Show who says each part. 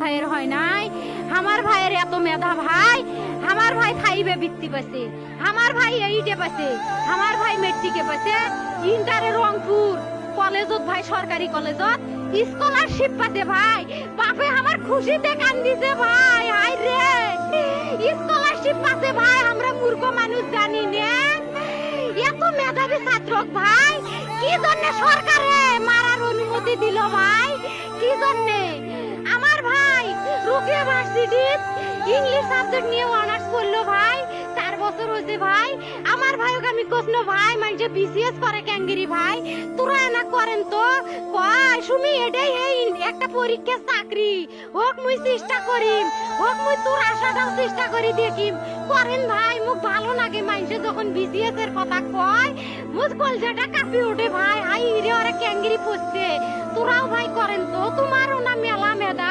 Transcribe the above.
Speaker 1: ভাইয়ের হয় নাই। আমার ভাইয়ের এত মেধা ভাই, আমার ভাই 5 বৃত্তি পাইছে, আমার ভাই 8 পাইছে, আমার ভাই মেট্রিকে পাইছে, ইন্টারে রংপুর কলেজত ভাই, সরকারি কলেজত স্কলারশিপ পাতে ভাই। বাপে আমার খুশিতে কান্দিছে ভাই। হাই রে, স্কলারশিপ পাতে ভাই। আমরা মূর্খ মানুষ জানি না এত মেধাবী ছাত্র ভাই কি জন্য সরকারে মারার অনুমতি দিল ভাই, কি জন্য? আমার ভাই রুকিয়া ভার্সিটি ইংলিশ সাবজেক্ট নিয়ে অনার্স করলো ভাই, 4 বছর হয়েছে ভাই। আমার ভাইকে আমি কইনো ভাই মানে বিসিএস করে ক্যাঙ্গেরি ভাই, তোরা না করেন তো কয় সুমি এটাই এই একটা পরীক্ষা চাকরি হোক, মুই চেষ্টা করিম, হোক মুই তোর আশাটাও চেষ্টা করি দেখিম। করেন ভাই, মুখ ভালো লাগে মানুষে যখন বিসিএস এর কথা কয়, মুখ কলজাটা কাঁপি ওঠে ভাই। হাই রে ওরা ক্যাঙ্গেরি পড়ছে, তোরাও ভাই করেন তো, তোমারও না মেলা মেধা।